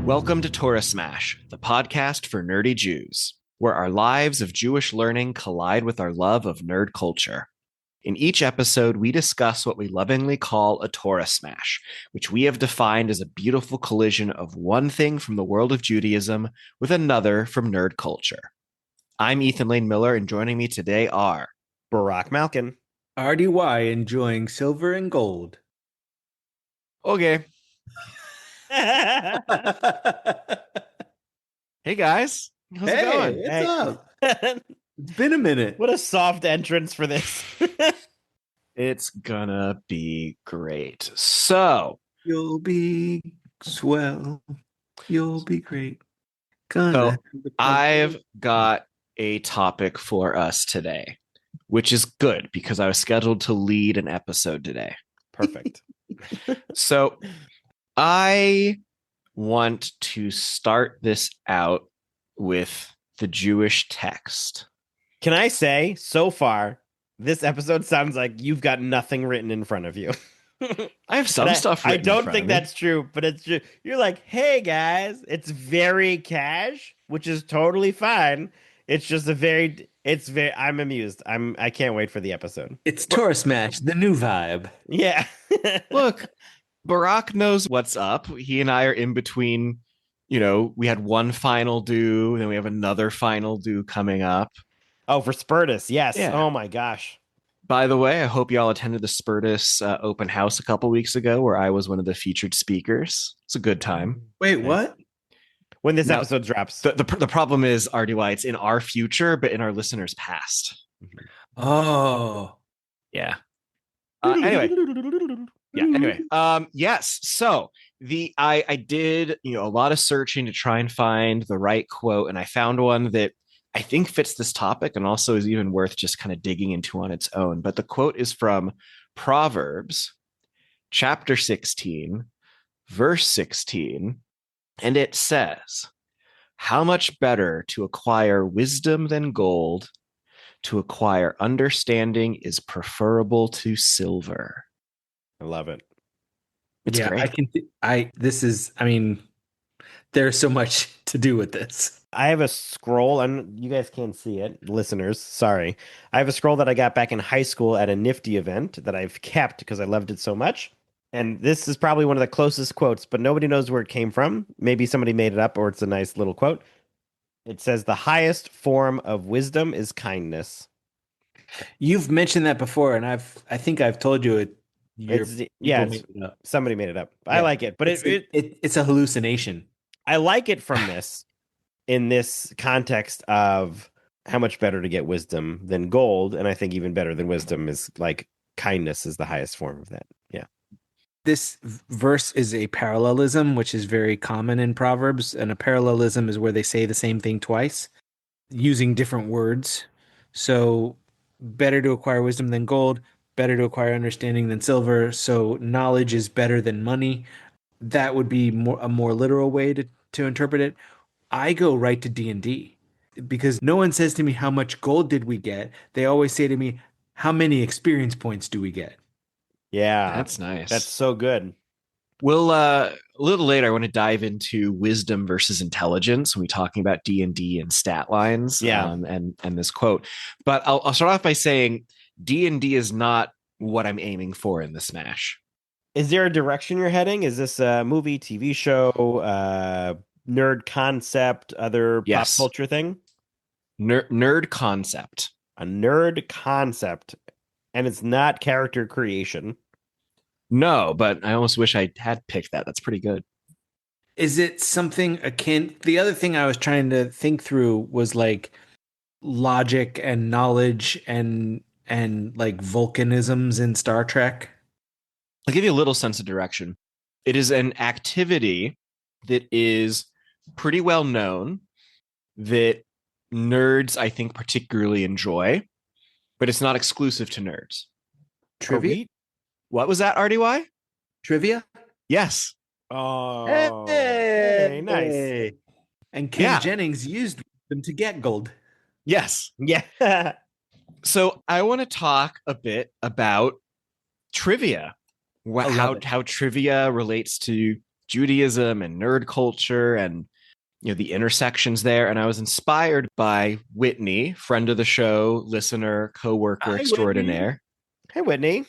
Welcome to Torah Smash, the podcast for nerdy Jews, where our lives of Jewish learning collide with our love of nerd culture. In each episode, we discuss what we lovingly call a Torah Smash, which we have defined as a beautiful collision of one thing from the world of Judaism with another from nerd culture. I'm Ethan Lane Miller, and joining me today are Barack Malkin. RDY enjoying silver and gold. Okay. Hey, Guys. How's it going? What's up? It's been a minute. What a soft entrance for this. It's gonna be great. So, You'll be swell. You'll be great. I've got a topic for us today, which is good because I was scheduled to lead an episode today. Perfect. So I want to start this out with the Jewish text. Can I say, so far, this episode sounds like you've got nothing written in front of you. I have some stuff written I don't in front think of me. that's true, but it's just, you're like, hey guys, it's very cash, which is totally fine. It's just I'm amused. I can't wait for the episode. It's Torah Smash, the new vibe. Yeah. Look, Barack knows what's up. He and I are in between, we had one final due, and then we have another final due coming up. Oh, for Spurtus, yes. Yeah. Oh my gosh. By the way, I hope y'all attended the Spurtus open house a couple weeks ago where I was one of the featured speakers. It's a good time. Wait, what? When this Now, episode drops. The problem is, RDY, it's in our future, but in our listeners' past. Oh. Yeah. Anyway. Yes. So I did, a lot of searching to try and find the right quote, and I found one that I think fits this topic and also is even worth just kind of digging into on its own. But the quote is from Proverbs, chapter 16, verse 16, and it says, "How much better to acquire wisdom than gold? To acquire understanding is preferable to silver." I love it. It's great. There's so much to do with this. I have a scroll, and you guys can't see it, listeners. Sorry. I have a scroll that I got back in high school at a Nifty event that I've kept because I loved it so much. And this is probably one of the closest quotes, but nobody knows where it came from. Maybe somebody made it up, or it's a nice little quote. It says, "The highest form of wisdom is kindness." You've mentioned that before, and I think I've told you it. Somebody made it up. Yeah. I like it, but it's a hallucination. I like it from this, in this context of how much better to get wisdom than gold, and I think even better than wisdom is like kindness is the highest form of that. Yeah. This verse is a parallelism, which is very common in Proverbs, and a parallelism is where they say the same thing twice using different words. So better to acquire wisdom than gold, better to acquire understanding than silver. So knowledge is better than money. That would be a more literal way to interpret it. I go right to D&D because no one says to me, how much gold did we get? They always say to me, how many experience points do we get? Yeah. That's nice. That's so good. We'll a little later, I want to dive into wisdom versus intelligence when we're talking about D&D and stat lines. Yeah. And this quote. But I'll start off by saying D&D is not what I'm aiming for in the Smash. Is there a direction you're heading? Is this a movie, TV show, nerd concept, other pop culture thing? Nerd concept. A nerd concept. And it's not character creation. No, but I almost wish I had picked that. That's pretty good. Is it something akin? The other thing I was trying to think through was like logic and knowledge and like volcanisms in Star Trek. I'll give you a little sense of direction. It is an activity that is pretty well known that nerds, I think, particularly enjoy, but it's not exclusive to nerds. Trivia? What was that, RDY? Trivia? Yes. Oh, hey, nice. And Ken Jennings used them to get gold. Yes. Yeah. So I want to talk a bit about trivia. How trivia relates to Judaism and nerd culture and the intersections there. And I was inspired by Whitney, friend of the show, listener, coworker Hi, Whitney. extraordinaire. Hey, Whitney.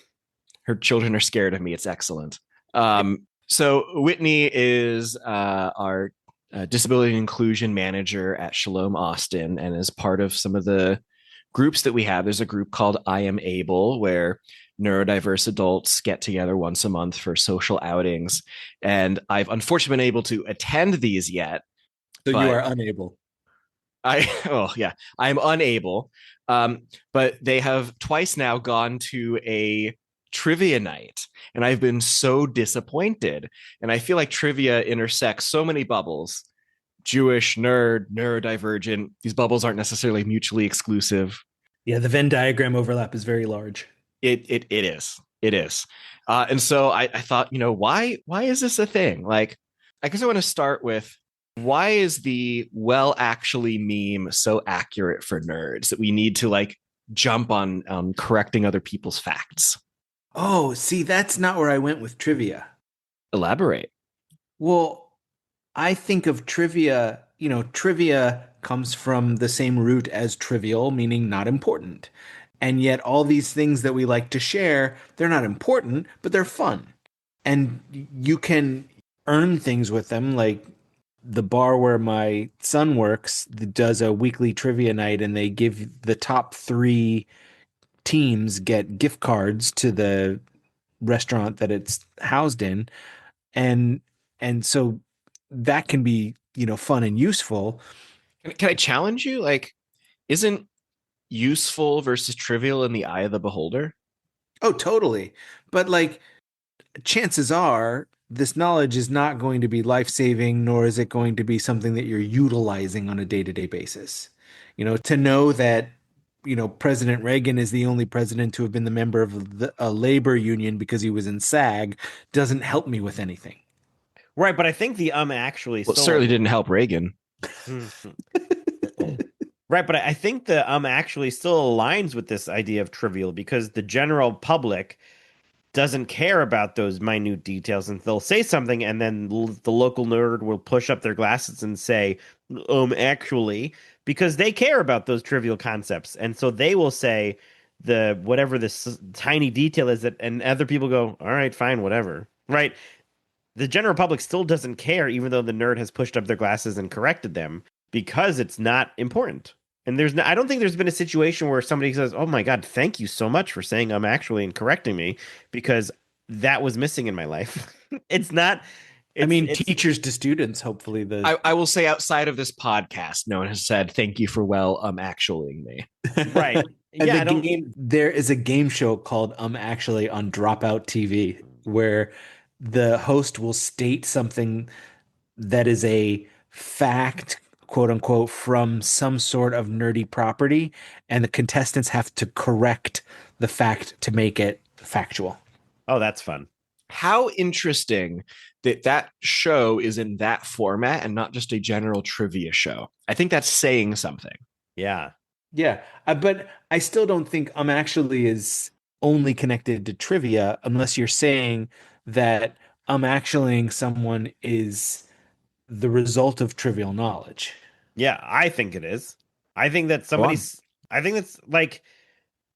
Her children are scared of me. It's excellent. So Whitney is our disability inclusion manager at Shalom Austin, and is part of some of the groups that we have. There's a group called I Am Able, where neurodiverse adults get together once a month for social outings. And I've unfortunately been able to attend these yet. So but you are unable. I'm unable. But they have twice now gone to a trivia night, and I've been so disappointed. And I feel like trivia intersects so many bubbles: Jewish, nerd, neurodivergent. These bubbles aren't necessarily mutually exclusive. Yeah, the Venn diagram overlap is very large. It is. It is. And so I thought, why is this a thing? Like, I guess I want to start with, why is the well actually meme so accurate for nerds that we need to like jump on correcting other people's facts? Oh, see, that's not where I went with trivia. Elaborate. Well, I think of trivia, trivia comes from the same root as trivial, meaning not important. And yet all these things that we like to share, they're not important, but they're fun. And you can earn things with them. Like the bar where my son works does a weekly trivia night, and they give the top 3 teams get gift cards to the restaurant that it's housed in. And so that can be, fun and useful. Can I challenge you? Like, isn't useful versus trivial in the eye of the beholder? Oh, totally. But like, chances are this knowledge is not going to be life-saving, nor is it going to be something that you're utilizing on a day-to-day basis. To know that, President Reagan is the only president to have been the member of a labor union because he was in SAG doesn't help me with anything. Right, but I think the actually Well, it certainly didn't help Reagan. Right, but I think the actually still aligns with this idea of trivial, because the general public doesn't care about those minute details, and they'll say something, and then the local nerd will push up their glasses and say, actually, because they care about those trivial concepts. And so they will say whatever this tiny detail is, that, and other people go, all right, fine, whatever. Right? The general public still doesn't care, even though the nerd has pushed up their glasses and corrected them, because it's not important. And I don't think there's been a situation where somebody says, "Oh my God, thank you so much for saying actually and correcting me," because that was missing in my life. It's not. Teachers to students, hopefully I will say, outside of this podcast, no one has said thank you for actuallying me. Right. Yeah, there is a game show called Actually on Dropout TV, where the host will state something that is a fact, quote unquote, from some sort of nerdy property, and the contestants have to correct the fact to make it factual. Oh, that's fun. How interesting that show is in that format and not just a general trivia show. I think that's saying something. Yeah. Yeah. But I still don't think Actually is only connected to trivia, unless you're saying that actuallying someone is the result of trivial knowledge. Yeah, I think it is. I think that I think that's like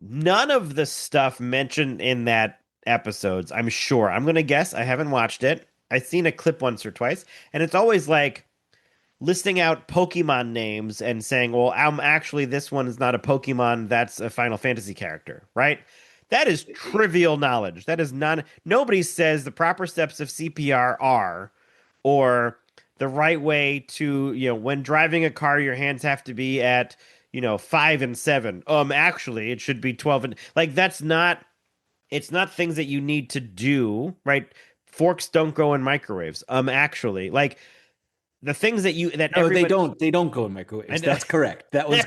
none of the stuff mentioned in that episodes, I'm sure. I'm going to guess. I haven't watched it. I've seen a clip once or twice, and it's always like listing out Pokemon names and saying, well, actually, this one is not a Pokemon, that's a Final Fantasy character, right? That is trivial knowledge. That is not, nobody says the proper steps of CPR are, or the right way to, when driving a car, your hands have to be at, 5 and 7. Actually, it should be 12 and, like, it's not things that you need to do, right? Forks don't go in microwaves. Actually, like, the things that they don't go in microwaves. That's correct. That was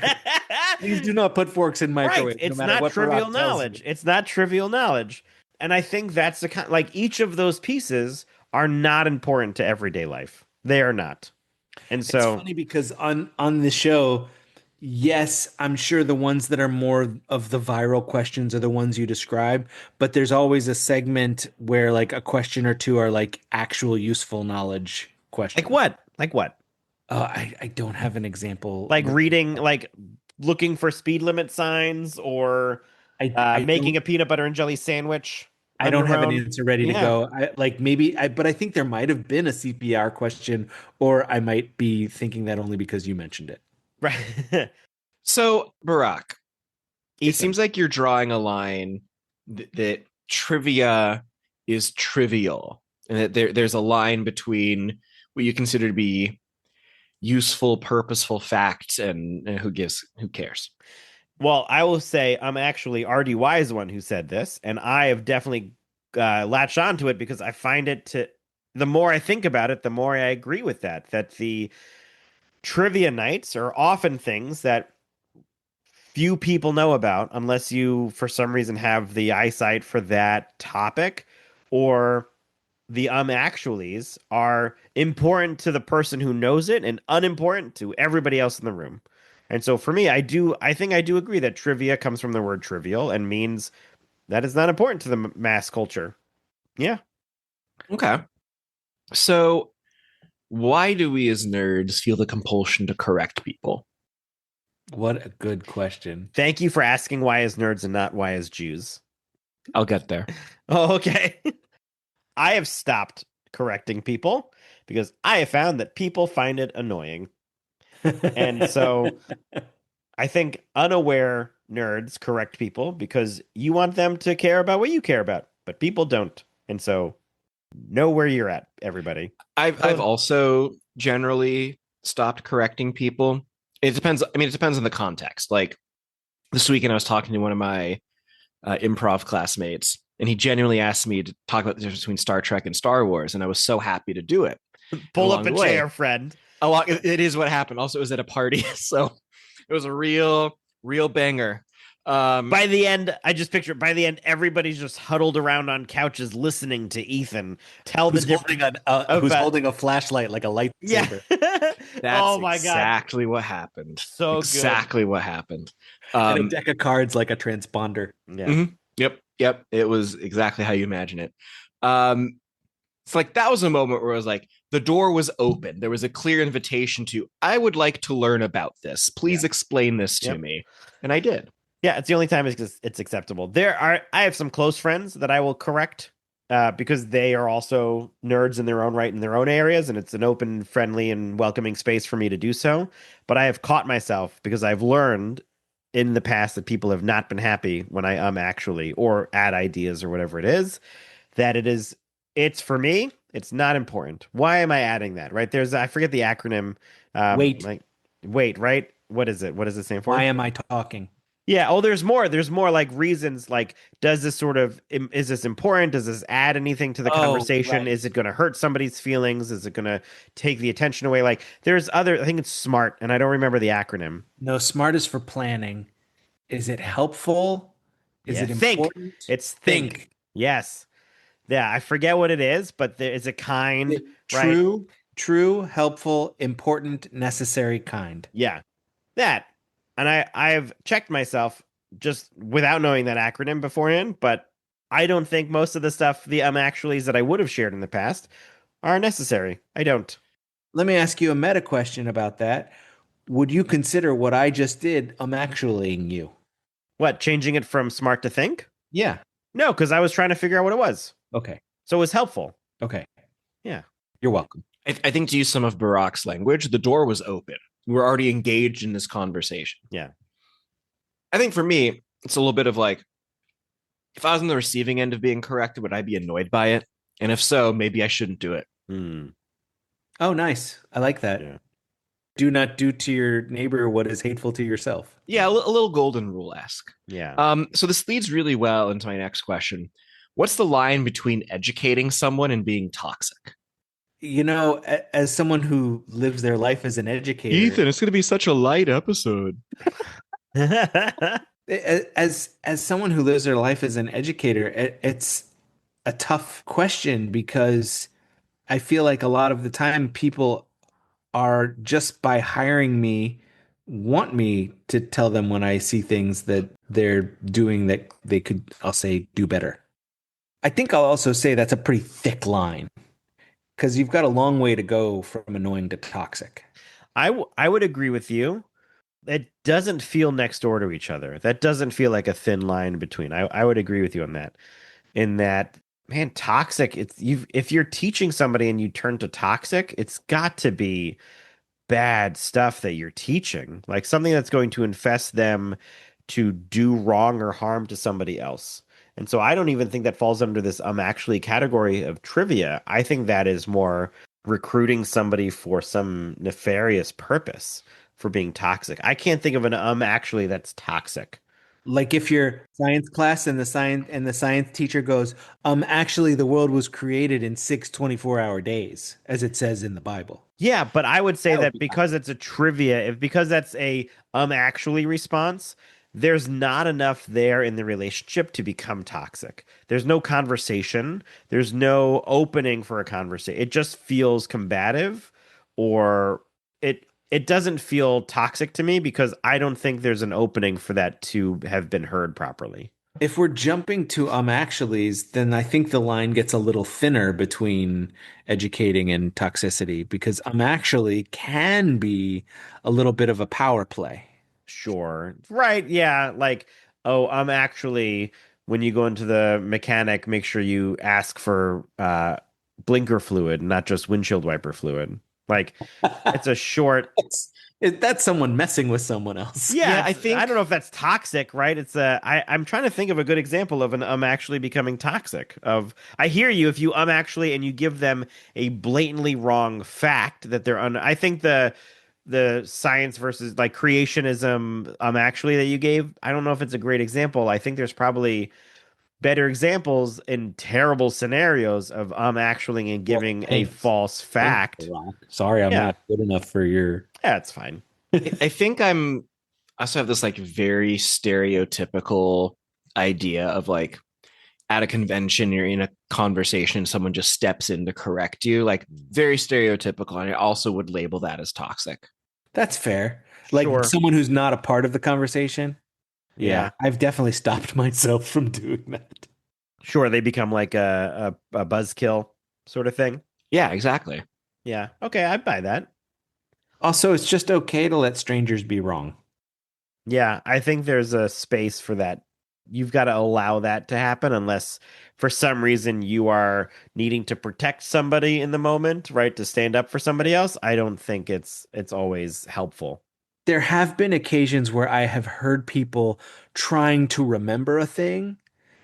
Please do not put forks in microwaves. Right. It's not trivial knowledge. It's not trivial knowledge. And I think that's the kind, like, each of those pieces are not important to everyday life. They are not. And so it's funny because on the show, Yes, I'm sure the ones that are more of the viral questions are the ones you describe, but there's always a segment where like a question or two are like actual useful knowledge Like questions. what? Like what? I don't have an example. Like reading, like looking for speed limit signs, or I don't making a peanut butter and jelly sandwich I on don't your have an own. answer ready to Yeah, go. But I think there might have been a CPR question, or I might be thinking that only because you mentioned it. right. So, Barack, it Ethan. seems like you're drawing a line that trivia is trivial, and that there's a line between what you consider to be useful, purposeful facts and who cares. Well, I will say I'm actually RDY is the one who said this, and I have definitely latched onto it because I find it to. The more I think about it, the more I agree with that. That the trivia nights are often things that few people know about unless you, for some reason, have the eyesight for that topic, or the actuallys are important to the person who knows it and unimportant to everybody else in the room. And so for me, I think I do agree that trivia comes from the word trivial and means that is not important to the mass culture. Yeah. Okay. So, why do we as nerds feel the compulsion to correct people? What a good question. Thank you for asking why as nerds and not why as Jews. I'll get there. Oh, okay. I have stopped correcting people because I have found that people find it annoying. And so I think unaware nerds correct people because you want them to care about what you care about, but people don't. And so know where you're at, everybody. I've also generally stopped correcting people. It depends. I mean, it depends on the context. Like this weekend, I was talking to one of my improv classmates, and he genuinely asked me to talk about the difference between Star Trek and Star Wars, and I was so happy to do it. And Pull up along a the way, chair, friend. it is what happened. Also, it was at a party, so it was a real banger. By the end, I just picture by the end, everybody's just huddled around on couches listening to Ethan tell the Who's difference who's about. holding a flashlight like a Yeah. lightsaber That's Oh my God. exactly what happened. So good. Exactly what happened. and a deck of cards like a transponder. Yeah. Yep. It was exactly how you imagine it. Um, it's like that was a moment where I was like, the door was open. There was a clear invitation to, I would like to learn about this. Please Yeah. explain this to Yep. me. And I did. Yeah, it's the only time it's acceptable. I have some close friends that I will correct because they are also nerds in their own right in their own areas, and it's an open, friendly, and welcoming space for me to do so. But I have caught myself because I've learned in the past that people have not been happy when I actually or add ideas or whatever it is, that it's for me, it's not important. Why am I adding that? Right? I forget the acronym. Wait, Like wait, right? What is it? What does it stand why for? am I talking? Yeah. Oh, there's more. There's more like reasons. Like, does this is this important? Does this add anything to the Oh, conversation? right. Is it going to hurt somebody's feelings? Is it going to take the attention away? Like, there's other. I think it's SMART, and I don't remember the acronym. No, SMART is for planning. Is it helpful? Is Yeah. it Think. important? It's think. Think. Yes. Yeah. I forget what it is, but there is a kind. Right. True, helpful, important, necessary, kind. Yeah. That. And I've checked myself just without knowing that acronym beforehand, but I don't think most of the stuff, the actuallys that I would have shared in the past, are necessary. I don't. Let me ask you a meta question about that. Would you consider what I just did actuallying you? What, changing it from smart to think? Yeah. No, because I was trying to figure out what it was. Okay. So it was helpful. Okay. Yeah. You're welcome. I think to use some of Barack's language, the door was open. We were already engaged in this conversation. Yeah. I think for me, it's a little bit of like, if I was on the receiving end of being corrected, would I be annoyed by it? And if so, maybe I shouldn't do it. Hmm. Oh, nice. I like that. Yeah. Do not do to your neighbor what is hateful to yourself. Yeah, a little golden rule-esque. Yeah. So this leads really well into my next question. What's the line between educating someone and being toxic? You know, as someone who lives their life as an educator, it's going to be such a light episode. as someone who lives their life as an educator, it's a tough question because I feel like a lot of the time people are just by hiring me want me to tell them when I see things that they're doing that they could, I'll say, do better. I think I'll also say that's a pretty thick line because you've got a long way to go from annoying to toxic. I would agree with you. It doesn't feel next door to each other. That doesn't feel like a thin line between. I would agree with you on that. In that, man, toxic, it's you if you're teaching somebody and you turn to toxic, it's got to be bad stuff that you're teaching, like something that's going to infest them to do wrong or harm to somebody else. And so I don't even think that falls under this actually category of trivia. I think that is more recruiting somebody for some nefarious purpose for being toxic. I can't think of an actually that's toxic. Like if your science class and the science teacher goes, actually the world was created in 6 24-hour days, as it says in the Bible. Yeah, but I would say That would that be because it's a trivia, if because that's a actually response, there's not enough there in the relationship to become toxic. There's no conversation. There's no opening for a conversation. It just feels combative, or it doesn't feel toxic to me because I don't think there's an opening for that to have been heard properly. If we're jumping to actuallys, then I think the line gets a little thinner between educating and toxicity because actually can be a little bit of a power play. Sure. Right. Yeah. Like, oh, I'm actually, when you go into the mechanic, make sure you ask for blinker fluid, not just windshield wiper fluid. Like, it's a short. That's someone messing with someone else. Yeah, Yeah, I I think don't know if that's toxic, right? I'm trying to think of a good example of an actually becoming toxic. Of I hear you if you actually and you give them a blatantly wrong fact that they're I think the science versus like creationism actually that you gave, I don't know if it's a great example. I think there's probably better examples in terrible scenarios of actually and Well, giving a thanks. false Thanks, fact. Barack. Sorry, I'm Yeah, not good enough for your. yeah, it's fine. I think I also have this like very stereotypical idea of like at a convention, you're in a conversation, someone just steps in to correct you, like very stereotypical. And I also would label that as toxic. That's fair. Like Sure. someone who's not a part of the conversation. Yeah, Yeah. I've definitely stopped myself from doing that. Sure, they become like a buzzkill sort of thing. Yeah, exactly. Yeah. Okay, I buy that. Also, it's just okay to let strangers be wrong. Yeah, I think there's a space for that. You've got to allow that to happen unless for some reason you are needing to protect somebody in the moment, right? To stand up for somebody else. I don't think it's always helpful. There have been occasions where I have heard people trying to remember a thing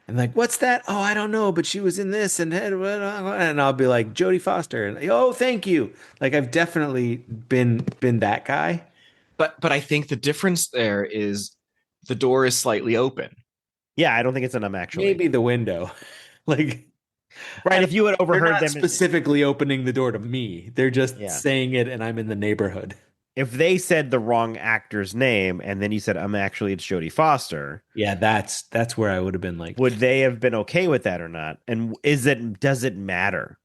and like, what's that? Oh, I don't know, but she was in this and I'll be like, Jodie Foster. And oh, thank you. Like I've definitely been that guy. But I think the difference there is the door is slightly open. Yeah, I don't think it's an actually. Maybe the window. Like I Right, don't, if you had they're overheard not them, specifically opening the door to me. They're just yeah. saying it and I'm in the neighborhood. If they said the wrong actor's name and then you said, actually it's Jodie Foster, Yeah, that's where I would have been like, would they have been okay with that or not? And does it matter?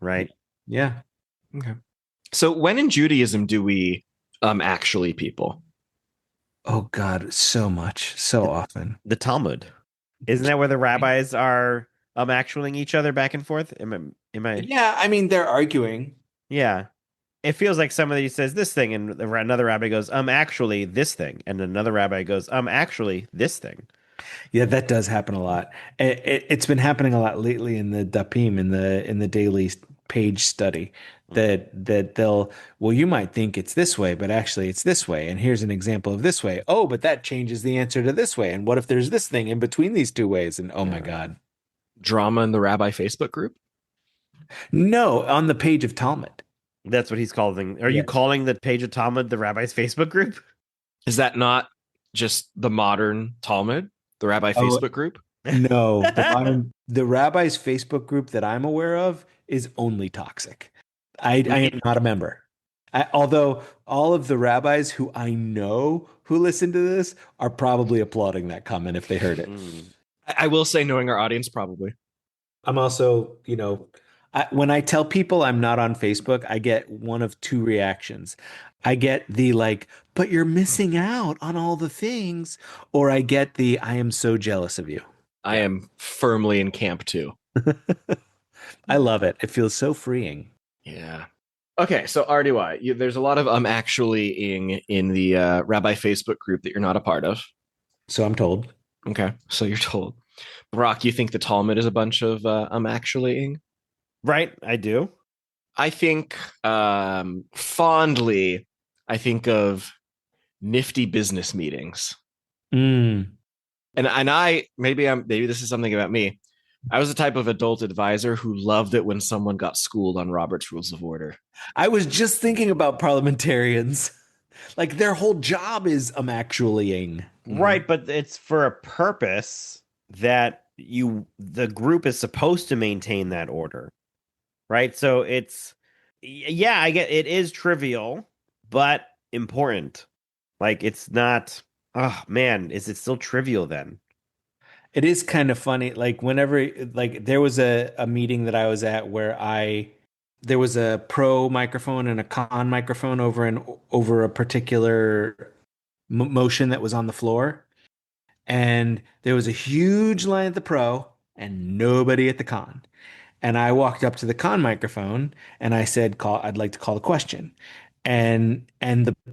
Right? yeah. Okay. So when in Judaism do we actually people? Oh God, so much, so often. The Talmud. Isn't that where the rabbis are actuallying each other back and forth? Am I Yeah, I mean they're arguing. yeah. It feels like somebody says this thing and another rabbi goes, actually this thing. And another rabbi goes, actually this thing. Yeah, that does happen a lot. It's been happening a lot lately in the dapim in the daily page study Mm. that they'll well you might think it's this way, but actually it's this way, and here's an example of this way. Oh, but that changes the answer to this way. And what if there's this thing in between these two ways? And oh my Yeah. God, Drama in the rabbi Facebook group? no, on the page of Talmud. That's what he's calling. Are you Yes. calling the page of Talmud the rabbi's Facebook group? Is that not just the modern Talmud, the rabbi Oh, Facebook group? no, the rabbi's Facebook group that I'm aware of is only toxic. I am not a member. Although all of the rabbis who I know who listen to this are probably applauding that comment if they heard it. Mm. I will say, knowing our audience, probably. I'm also, When I tell people I'm not on Facebook, I get one of two reactions. I get the like, but you're missing out on all the things, or I get the I am so jealous of you. I Yeah. am firmly in camp too. I love it. It feels so freeing. Yeah. Okay, so RDY, there's a lot of actually-ing in the Rabbi Facebook group that you're not a part of. So I'm told. Okay, so you're told. Brock, you think the Talmud is a bunch of actually-ing? Right, I do. I think fondly, I think of nifty business meetings. Mm. And I maybe this is something about me. I was the type of adult advisor who loved it when someone got schooled on Robert's Rules of Order. I was just thinking about parliamentarians. Like their whole job is actuallying. Right, but it's for a purpose that the group is supposed to maintain that order. Right? So yeah, I get it is trivial, but important. Like it's not, oh man, is it still trivial then? It is kind of funny. Like whenever like there was a meeting that I was at where there was a pro microphone and a con microphone over a particular motion that was on the floor. And there was a huge line at the pro and nobody at the con. And I walked up to the con microphone and I said, I'd like to call a question." And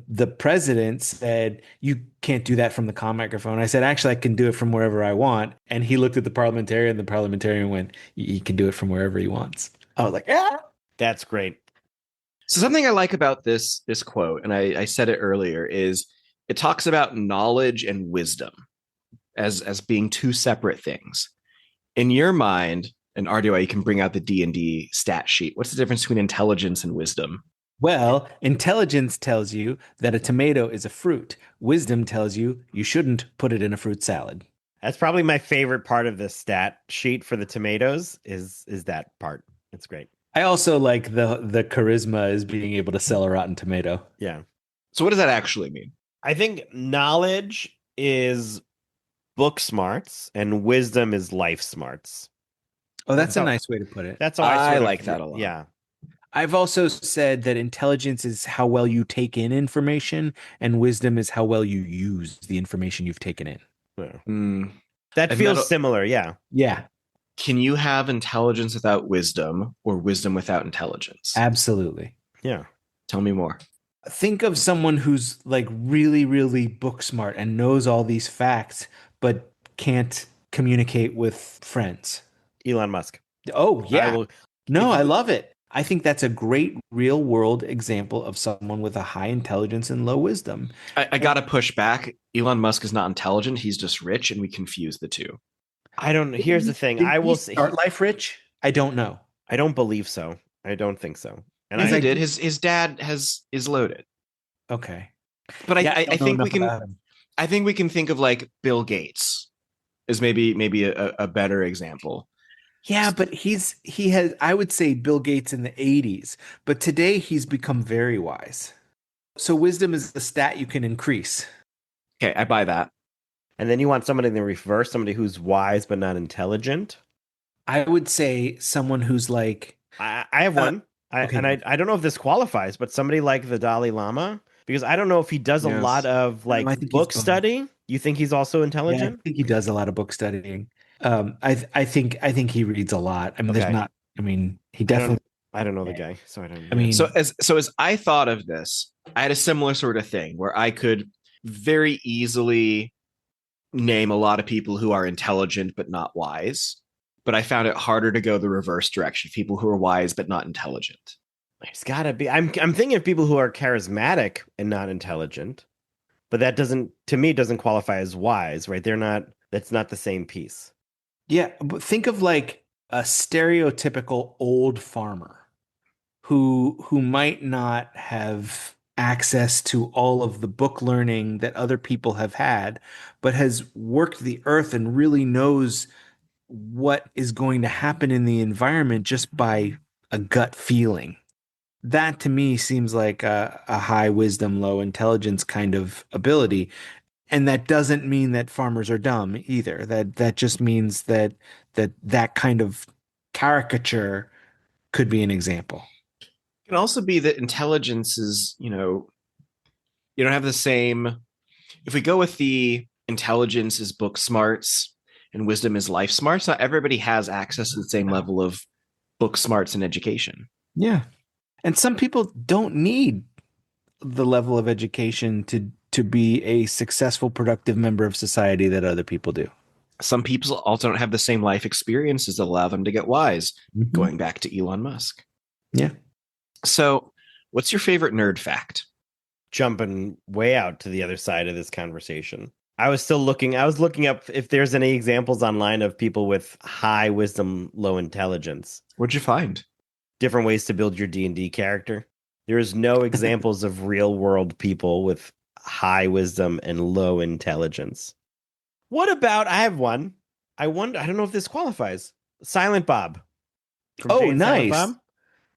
the president said, "You can't do that from the con microphone." I said, "Actually, I can do it from wherever I want." And he looked at the parliamentarian, and the parliamentarian went, "He can do it from wherever he wants." I was like, "Yeah." That's great. So something I like about this quote, and I said it earlier, is it talks about knowledge and wisdom as being two separate things. In your mind, and RDY, you can bring out the D&D stat sheet. What's the difference between intelligence and wisdom? Well, intelligence tells you that a tomato is a fruit. Wisdom tells you you shouldn't put it in a fruit salad. That's probably my favorite part of the stat sheet for the tomatoes is that part. It's great. I also like the charisma as being able to sell a rotten tomato. Yeah. So what does that actually mean? I think knowledge is book smarts and wisdom is life smarts. Oh, that's a how- nice way to put it. That's how I like that a lot. Yeah. I've also said that intelligence is how well you take in information, and wisdom is how well you use the information you've taken in. Yeah. That I've feels met a- similar, yeah. Yeah, Can you have intelligence without wisdom or wisdom without intelligence? absolutely. Yeah. Tell me more. Think of someone who's like really, really book smart and knows all these facts, but can't communicate with friends. Elon Musk. Oh, yeah. I will, No, if I you- love it. I think that's a great real world example of someone with a high intelligence and low wisdom. I got to push back. Elon Musk is not intelligent. He's just rich, and we confuse the two. I don't here's the thing. Did I he will say start life rich? I don't know. I don't believe so. I don't think so. And Yes, I he did. His dad is loaded. Okay. But Yeah, I don't know think we enough can about him. I think we can think of like Bill Gates as maybe a better example. Yeah, but he has, I would say, Bill Gates in the 80s, but today he's become very wise. So wisdom is the stat you can increase. Okay, I buy that. and then you want somebody in the reverse, somebody who's wise but not intelligent. I would say someone who's like, I have one. okay. I don't know if this qualifies, but somebody like the Dalai Lama, because I don't know if he does a Yes. lot of like I think book he's- study. You think he's also yeah, I intelligent? think he does a lot of book studying. I think he reads a lot. I mean, Okay. he definitely. I don't know the guy, so I don't. I mean, So as I thought of this, I had a similar sort of thing where I could very easily name a lot of people who are intelligent but not wise. But I found it harder to go the reverse direction, people who are wise but not intelligent. It's got to be. I'm thinking of people who are charismatic and not intelligent, but that doesn't qualify as wise, right? They're not. That's not the same piece. yeah, but think of like a stereotypical old farmer who might not have access to all of the book learning that other people have had, but has worked the earth and really knows what is going to happen in the environment just by a gut feeling. That to me seems like a high wisdom, low intelligence kind of ability. And that doesn't mean that farmers are dumb either. That just means that kind of caricature could be an example. It can also be that intelligence is, you don't have the same. If we go with the intelligence is book smarts and wisdom is life smarts, not everybody has access to the same level of book smarts and education. Yeah. And some people don't need the level of education to be a successful, productive member of society that other people do. Some people also don't have the same life experiences that allow them to get wise, going back to Elon Musk. Yeah. So, what's your favorite nerd fact? Jumping way out to the other side of this conversation. I was looking up if there's any examples online of people with high wisdom, low intelligence. What'd you find? Different ways to build your D&D character. There's no examples of real world people with high wisdom and low intelligence. What about, I have one. I don't know if this qualifies. Silent Bob. From Oh, Jay and Silent nice. Bob,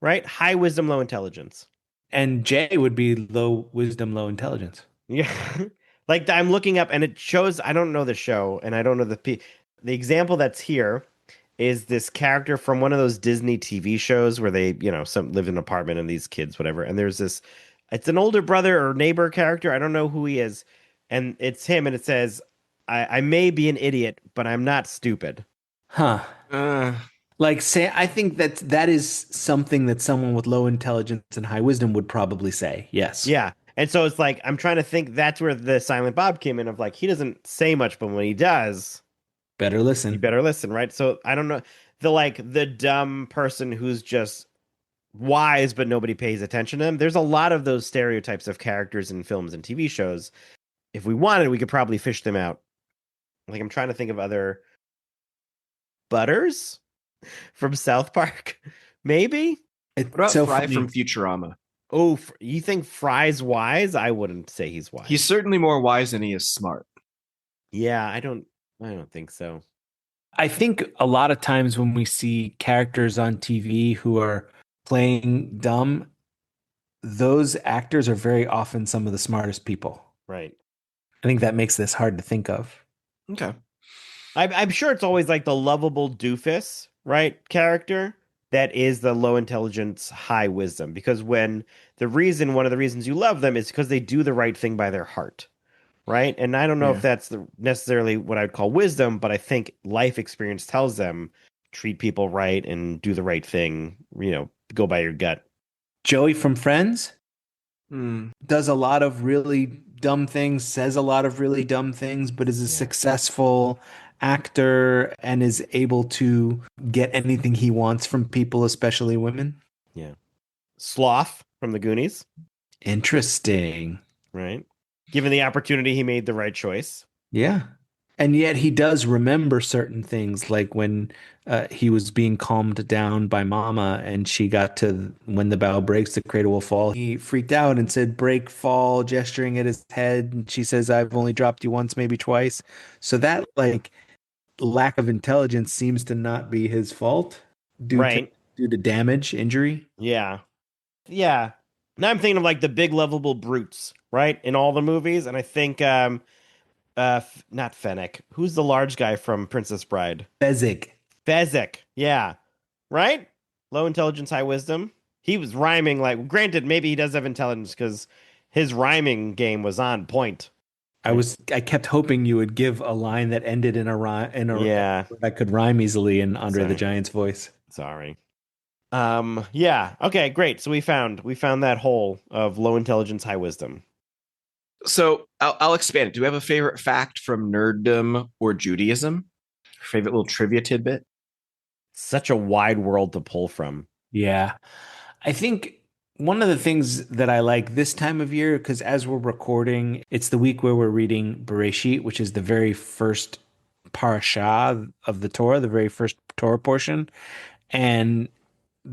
right? High wisdom, low intelligence. And Jay would be low wisdom, low intelligence. Yeah. Like I'm looking up and it shows, I don't know the show and I don't know the example that's here is this character from one of those Disney TV shows where they, some live in an apartment and these kids, whatever. And there's it's an older brother or neighbor character. I don't know who he is. And it's him and it says, I may be an idiot, but I'm not stupid. Huh. I think that is something that someone with low intelligence and high wisdom would probably say. Yes. Yeah. And so it's like, I'm trying to think that's where the Silent Bob came in of like, he doesn't say much, but when he does, Better listen. you better listen, right? So I don't know. The dumb person who's just wise, but nobody pays attention to them. There's a lot of those stereotypes of characters in films and TV shows. If we wanted, we could probably fish them out. Like I'm trying to think of other Butters from South Park, maybe. What about Fry from Futurama? Oh, you think Fry's wise? I wouldn't say he's wise. He's certainly more wise than he is smart. Yeah, I don't think so. I think a lot of times when we see characters on TV who are playing dumb, those actors are very often some of the smartest people. Right. I think that makes this hard to think of. Okay. I'm sure it's always like the lovable doofus, right? Character that is the low intelligence, high wisdom. Because one of the reasons you love them is because they do the right thing by their heart, right? And I don't know if that's necessarily what I'd call wisdom, but I think life experience tells them treat people right and do the right thing, go by your gut. Joey from Friends does a lot of really dumb things, says a lot of really dumb things, but is a successful actor and is able to get anything he wants from people, especially women. Yeah. Sloth from the Goonies. Interesting. Right. Given the opportunity, he made the right choice. Yeah. And yet he does remember certain things, like when he was being calmed down by Mama and she got to when the bow breaks, the cradle will fall. He freaked out and said, break, fall, gesturing at his head. And she says, I've only dropped you once, maybe twice. So that lack of intelligence seems to not be his fault due to damage, injury. Yeah. Yeah. Now I'm thinking of like the big lovable brutes, right? In all the movies. And I think, not Fennec. Who's the large guy from Princess Bride? Fezzik. Yeah. Right? Low intelligence, high wisdom. He was rhyming granted, maybe he does have intelligence because his rhyming game was on point. I kept hoping you would give a line that ended in a rhyme that could rhyme easily in Andre the Giant's voice. Sorry. Yeah. Okay, great. So we found that hole of low intelligence, high wisdom. So I'll expand it. Do we have a favorite fact from nerddom or Judaism? Favorite little trivia tidbit? Such a wide world to pull from. Yeah. I think one of the things that I like this time of year, because as we're recording, it's the week where we're reading Bereshit, which is the very first parasha of the Torah, the very first Torah portion. And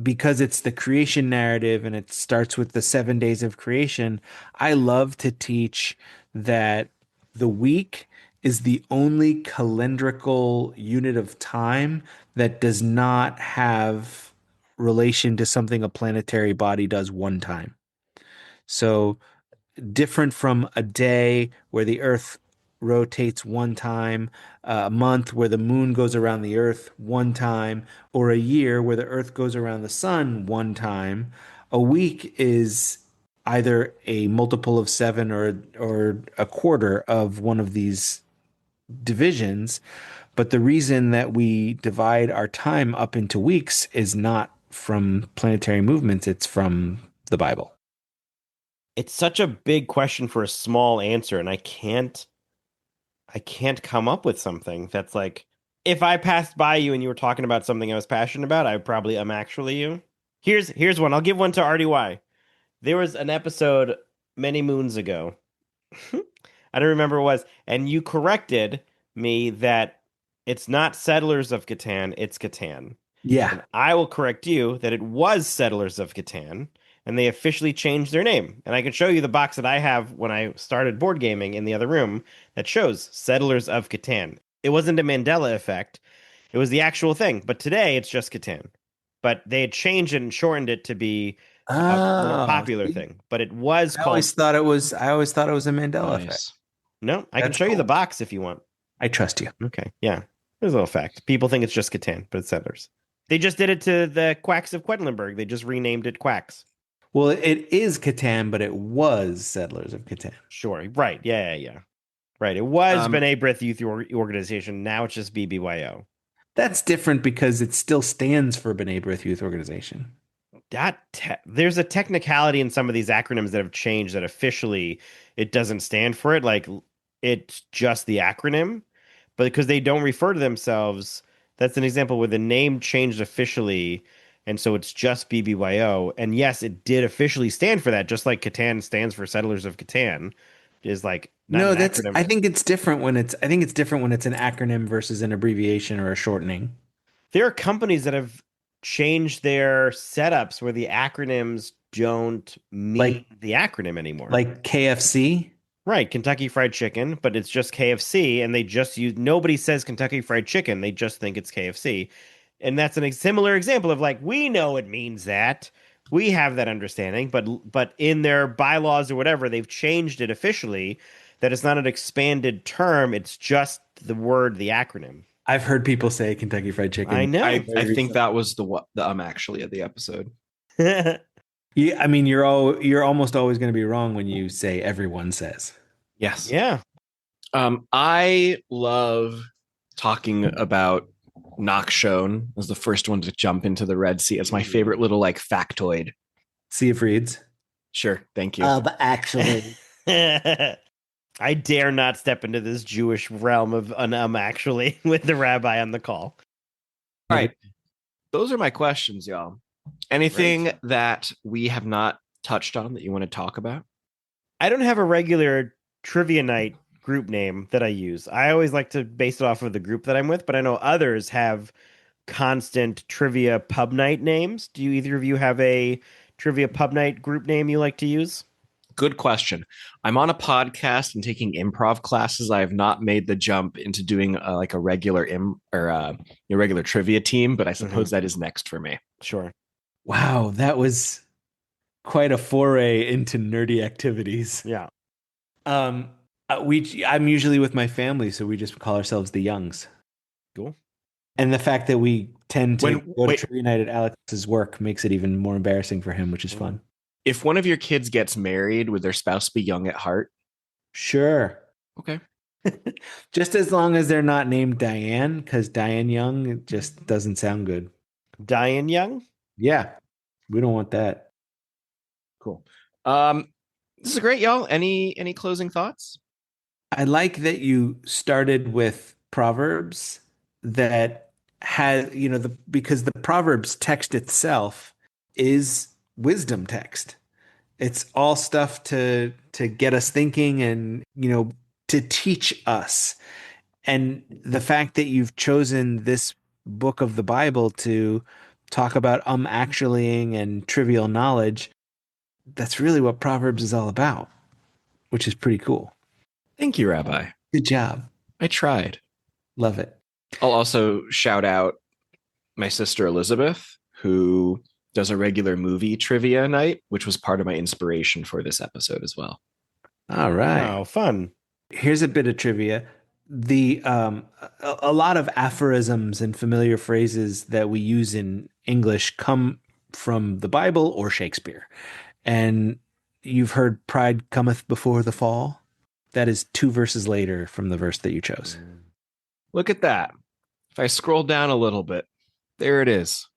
because it's the creation narrative and it starts with the 7 days of creation, I love to teach that the week is the only calendrical unit of time that does not have relation to something a planetary body does one time. So different from a day where the Earth rotates one time, a month where the moon goes around the earth one time, or a year where the earth goes around the sun one time. A week is either a multiple of seven or a quarter of one of these divisions. But the reason that we divide our time up into weeks is not from planetary movements, it's from the Bible. It's such a big question for a small answer, and I can't come up with something that's like, if I passed by you and you were talking about something I was passionate about, I would probably actually you. Here's one. I'll give one to RDY. There was an episode many moons ago. I don't remember what it was, and you corrected me that it's not Settlers of Catan, it's Catan. Yeah. And I will correct you that it was Settlers of Catan, and they officially changed their name. And I can show you the box that I have when I started board gaming in the other room that shows Settlers of Catan. It wasn't a Mandela effect, it was the actual thing. But today it's just Catan. But they had changed it and shortened it to be a more popular See? thing. But it was I called. always thought it was a Mandela effect. Nice. No, I can That's show you the cool. box if you want. I trust you. Okay, yeah. There's a little fact. People think it's just Catan, but it's Settlers. They just did it to the Quacks of Quedlinburg. They just renamed it Quacks. Well, it is Catan, but it was Settlers of Catan. Sure. Right. Yeah. Right. It was Um, B'nai B'rith Youth Organization. Now it's just BBYO. That's different because it still stands for B'nai B'rith Youth Organization. There's a technicality in some of these acronyms that have changed that officially it doesn't stand for it. Like it's just the acronym, but because they don't refer to themselves, that's an example where the name changed officially. And so it's just BBYO. And yes, it did officially stand for that, just like Catan stands for Settlers of Catan. Is like not No, an that's acronym. I think it's different when it's an acronym versus an abbreviation or a shortening. There are companies that have changed their setups where the acronyms don't mean Like the acronym anymore. like KFC. Right, Kentucky Fried Chicken, but it's just KFC, and they just use nobody says Kentucky Fried Chicken. They just think it's KFC. And that's a similar example of like, we know it means that. We have that understanding, but in their bylaws or whatever, they've changed it officially that it's not an expanded term, it's just the word, the acronym. I've heard people say Kentucky Fried Chicken. I know. I think that was the actually of the episode. Yeah, I mean, you're almost always going to be wrong when you say everyone says. Yes. Yeah. I love talking about Nakshon as the first one to jump into the Red Sea. It's my favorite little like factoid. Sea of Reeds. Sure, thank you. But actually, I dare not step into this Jewish realm of actually with the rabbi on the call. All right. Those are my questions, y'all. Anything that we have not touched on that you want to talk about? I don't have a regular trivia night group name that I use. I always like to base it off of the group that I'm with, but I know others have constant trivia pub night names. Do either of you have a trivia pub night group name you like to use? Good question. I'm on a podcast and taking improv classes. I have not made the jump into doing like a regular regular trivia team, but I suppose that is next for me. Sure. wow, that was quite a foray into nerdy activities. Yeah. I'm usually with my family, so we just call ourselves the Youngs. Cool. And the fact that we tend to go to wait. trivia night at Alex's work makes it even more embarrassing for him, which is fun. If one of your kids gets married, would their spouse be young at heart? Sure. Okay. Just as long as they're not named Diane, because Diane Young, it just doesn't sound good. Diane Young? Yeah, we don't want that. Cool. This is great, y'all. Any closing thoughts? I like that you started with Proverbs that has, because the Proverbs text itself is wisdom text. It's all stuff to get us thinking and, to teach us. And the fact that you've chosen this book of the Bible to talk about actuallying and trivial knowledge, that's really what Proverbs is all about, which is pretty cool. Thank you, Rabbi. Good job. I tried. Love it. I'll also shout out my sister Elizabeth, who does a regular movie trivia night, which was part of my inspiration for this episode as well. All right. Oh, fun. Here's a bit of trivia. The a lot of aphorisms and familiar phrases that we use in English come from the Bible or Shakespeare. And you've heard pride cometh before the fall. That is 2 verses later from the verse that you chose. Look at that. If I scroll down a little bit, there it is.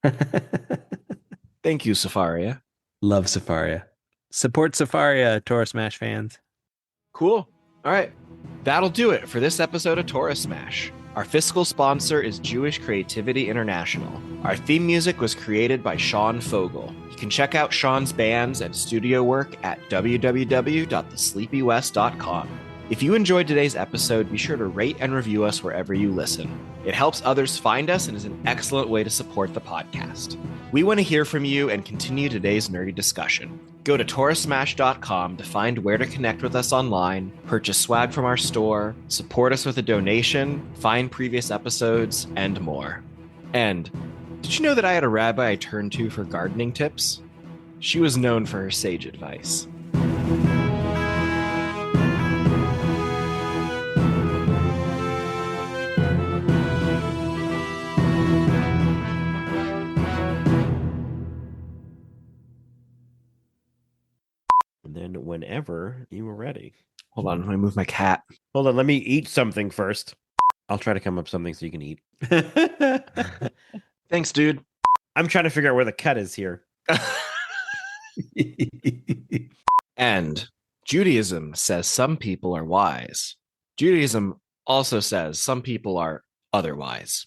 Thank you, Safaria. Love Safaria. Support Safaria, Torah Smash fans. Cool. All right. That'll do it for this episode of Torah Smash. Our fiscal sponsor is Jewish Creativity International. Our theme music was created by Sean Fogel. You can check out Sean's bands and studio work at www.thesleepywest.com. If you enjoyed today's episode, be sure to rate and review us wherever you listen. It helps others find us and is an excellent way to support the podcast. We want to hear from you and continue today's nerdy discussion. Go to torahsmash.com to find where to connect with us online, purchase swag from our store, support us with a donation, find previous episodes, and more. And did you know that I had a rabbi I turned to for gardening tips? She was known for her sage advice. And then whenever you were ready. Hold on, let me move my cat. Hold on, let me eat something first. I'll try to come up with something so you can eat. Thanks, dude. I'm trying to figure out where the cut is here. And Judaism says some people are wise. Judaism also says some people are otherwise.